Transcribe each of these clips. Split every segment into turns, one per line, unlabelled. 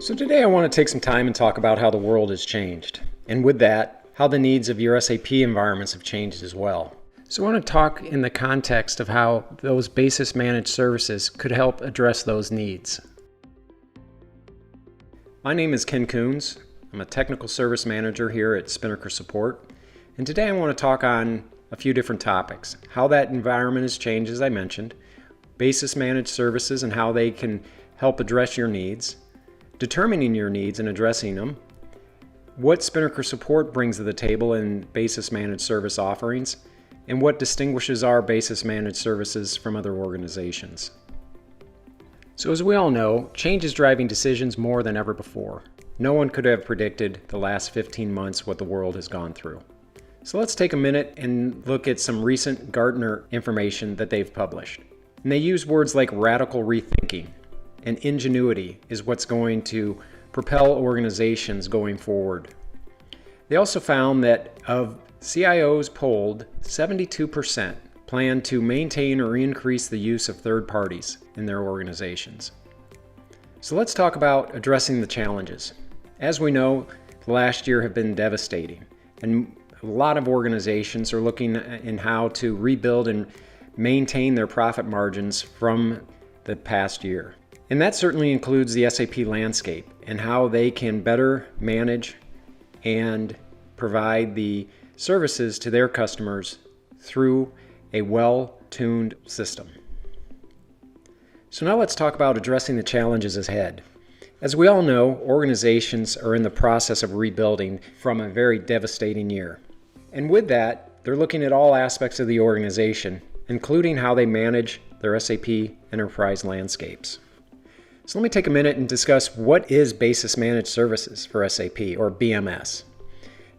So today I want to take some time and talk about how the world has changed, and with that, how the needs of your SAP environments have changed as well. So I want to talk in the context of how those basis managed services could help address those needs. My name is Ken Coons. I'm a technical service manager here at Spinnaker Support, and today I want to talk on a few different topics. How that environment has changed, as I mentioned, basis managed services and how they can help address your needs, determining your needs and addressing them, what Spinnaker Support brings to the table in basis managed service offerings, and what distinguishes our basis managed services from other organizations. So as we all know, change is driving decisions more than ever before. No one could have predicted the last 15 months what the world has gone through. So let's take a minute and look at some recent Gartner information that they've published. And they use words like radical rethinking and ingenuity is what's going to propel organizations going forward. They also found that of CIOs polled, 72% plan to maintain or increase the use of third parties in their organizations. So let's talk about addressing the challenges. As we know, the last year have been devastating, and a lot of organizations are looking in how to rebuild and maintain their profit margins from the past year. And that certainly includes the SAP landscape and how they can better manage and provide the services to their customers through a well-tuned system. So now let's talk about addressing the challenges ahead. As we all know, organizations are in the process of rebuilding from a very devastating year. And with that, they're looking at all aspects of the organization, including how they manage their SAP enterprise landscapes. So let me take a minute and discuss what is Basis Managed Services for SAP, or BMS.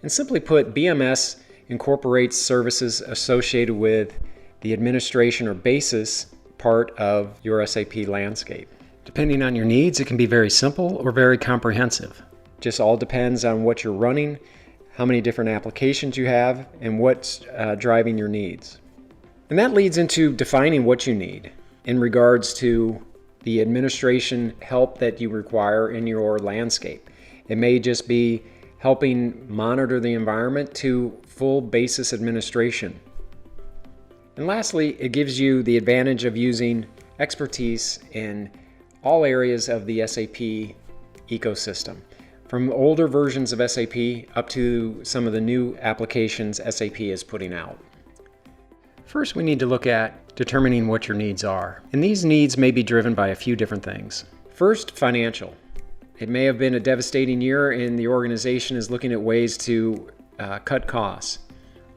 And simply put, BMS incorporates services associated with the administration or basis part of your SAP landscape. Depending on your needs, it can be very simple or very comprehensive. Just all depends on what you're running, how many different applications you have, and what's driving your needs. And that leads into defining what you need in regards to the administration help that you require in your landscape. It may just be helping monitor the environment to full basis administration. And lastly, it gives you the advantage of using expertise in all areas of the SAP ecosystem, from older versions of SAP up to some of the new applications SAP is putting out. First, we need to look at determining what your needs are. And these needs may be driven by a few different things. First, financial. It may have been a devastating year and the organization is looking at ways to cut costs.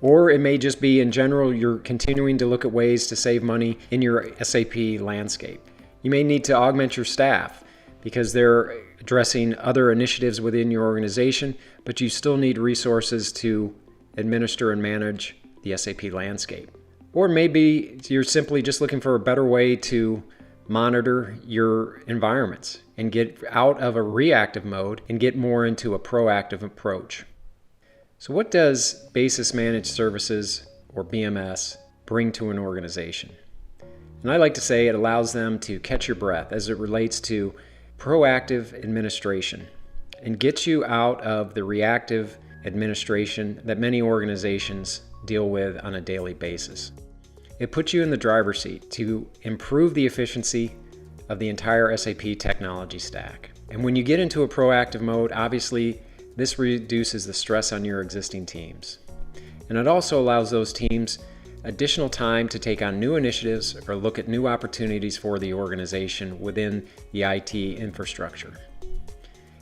Or it may just be in general, you're continuing to look at ways to save money in your SAP landscape. You may need to augment your staff because they're addressing other initiatives within your organization, but you still need resources to administer and manage the SAP landscape. Or maybe you're simply just looking for a better way to monitor your environments and get out of a reactive mode and get more into a proactive approach. So what does Basis Managed Services, or BMS, bring to an organization? And I like to say it allows them to catch your breath as it relates to proactive administration and gets you out of the reactive administration that many organizations deal with on a daily basis. It puts you in the driver's seat to improve the efficiency of the entire SAP technology stack. And when you get into a proactive mode, obviously this reduces the stress on your existing teams. And it also allows those teams additional time to take on new initiatives or look at new opportunities for the organization within the IT infrastructure.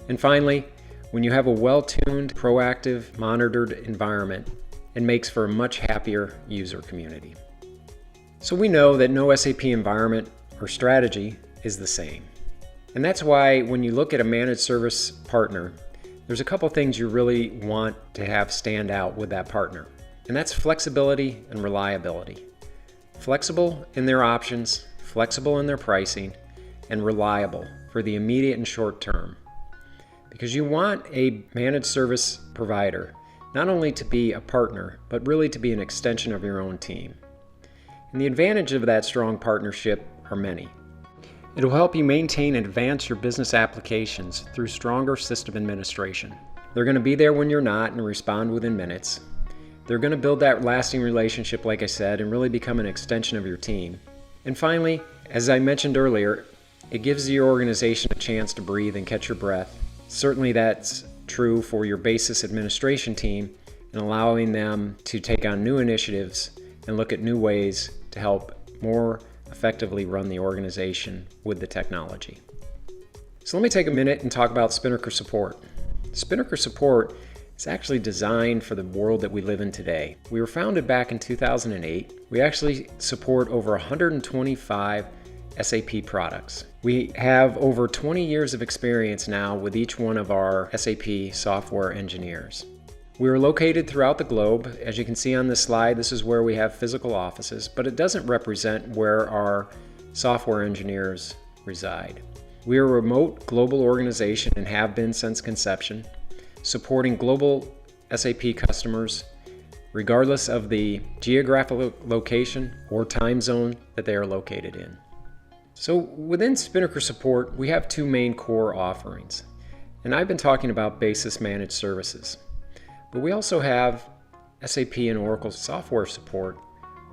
And finally, when you have a well-tuned, proactive, monitored environment, it makes for a much happier user community. So we know that no SAP environment or strategy is the same. And that's why when you look at a managed service partner, there's a couple things you really want to have stand out with that partner. And that's flexibility and reliability. Flexible in their options, flexible in their pricing, and reliable for the immediate and short term. Because you want a managed service provider not only to be a partner, but really to be an extension of your own team. And the advantage of that strong partnership are many. It will help you maintain and advance your business applications through stronger system administration. They're going to be there when you're not and respond within minutes. They're going to build that lasting relationship, like I said, and really become an extension of your team. And finally, as I mentioned earlier, it gives your organization a chance to breathe and catch your breath. Certainly that's true for your basis administration team and allowing them to take on new initiatives and look at new ways to help more effectively run the organization with the technology. So let me take a minute and talk about Spinnaker Support. Spinnaker Support is actually designed for the world that we live in today. We were founded back in 2008. We actually support over 125 SAP products. We have over 20 years of experience now with each one of our SAP software engineers. We are located throughout the globe. As you can see on this slide, this is where we have physical offices, but it doesn't represent where our software engineers reside. We are a remote global organization and have been since conception, supporting global SAP customers regardless of the geographic location or time zone that they are located in. So within Spinnaker Support, we have two main core offerings. And I've been talking about basis managed services. But we also have SAP and Oracle software support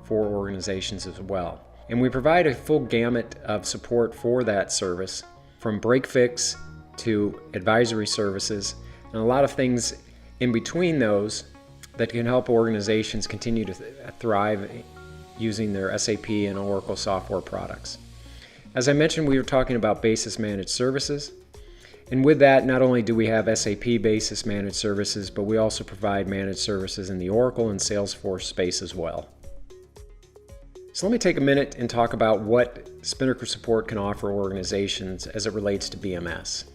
for organizations as well. And we provide a full gamut of support for that service, from break fix to advisory services, and a lot of things in between those that can help organizations continue to thrive using their SAP and Oracle software products. As I mentioned, we were talking about basis managed services. And with that, not only do we have SAP basis managed services, but we also provide managed services in the Oracle and Salesforce space as well. So let me take a minute and talk about what Spinnaker Support can offer organizations as it relates to BMS.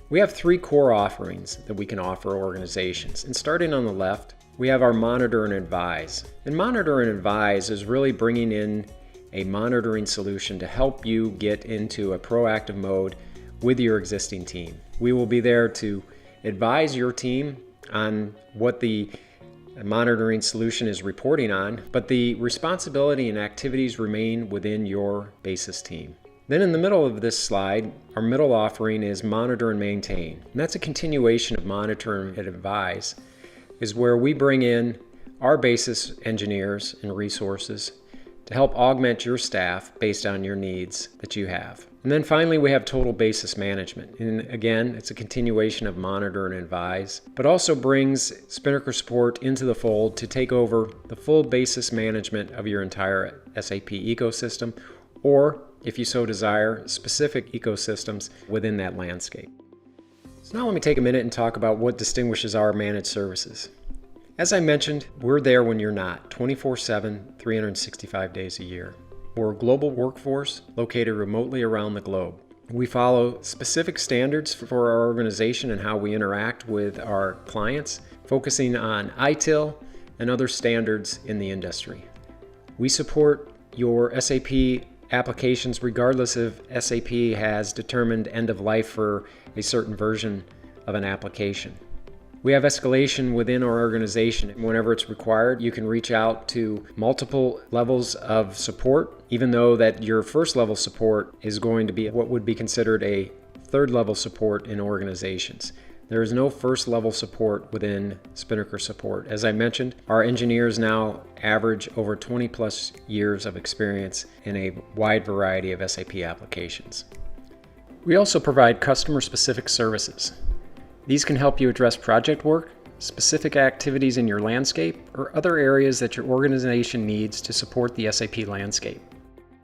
We have three core offerings that we can offer organizations. And starting on the left, we have our Monitor and Advise. And Monitor and Advise is really bringing in a monitoring solution to help you get into a proactive mode with your existing team. We will be there to advise your team on what the monitoring solution is reporting on, but the responsibility and activities remain within your basis team. Then in the middle of this slide, our middle offering is Monitor and Maintain. And that's a continuation of Monitor and Advise, is where we bring in our basis engineers and resources to help augment your staff based on your needs that you have. And then finally, we have Total Basis Management. And again, it's a continuation of Monitor and Advise, but also brings Spinnaker Support into the fold to take over the full basis management of your entire SAP ecosystem, or if you so desire, specific ecosystems within that landscape. So now let me take a minute and talk about what distinguishes our managed services. As I mentioned, we're there when you're not, 24/7, 365 days a year. We're a global workforce located remotely around the globe. We follow specific standards for our organization and how we interact with our clients, focusing on ITIL and other standards in the industry. We support your SAP applications regardless if SAP has determined end of life for a certain version of an application. We have escalation within our organization. Whenever it's required, you can reach out to multiple levels of support, even though that your first level support is going to be what would be considered a third level support in organizations. There is no first level support within Spinnaker Support. As I mentioned, our engineers now average over 20 plus years of experience in a wide variety of SAP applications. We also provide customer specific services. These can help you address project work, specific activities in your landscape, or other areas that your organization needs to support the SAP landscape.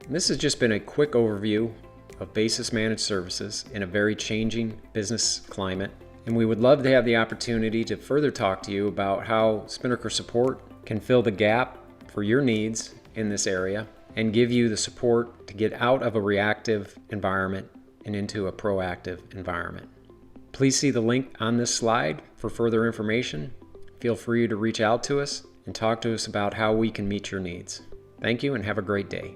And this has just been a quick overview of basis managed services in a very changing business climate. And we would love to have the opportunity to further talk to you about how Spinnaker Support can fill the gap for your needs in this area and give you the support to get out of a reactive environment and into a proactive environment. Please see the link on this slide for further information. Feel free to reach out to us and talk to us about how we can meet your needs. Thank you and have a great day.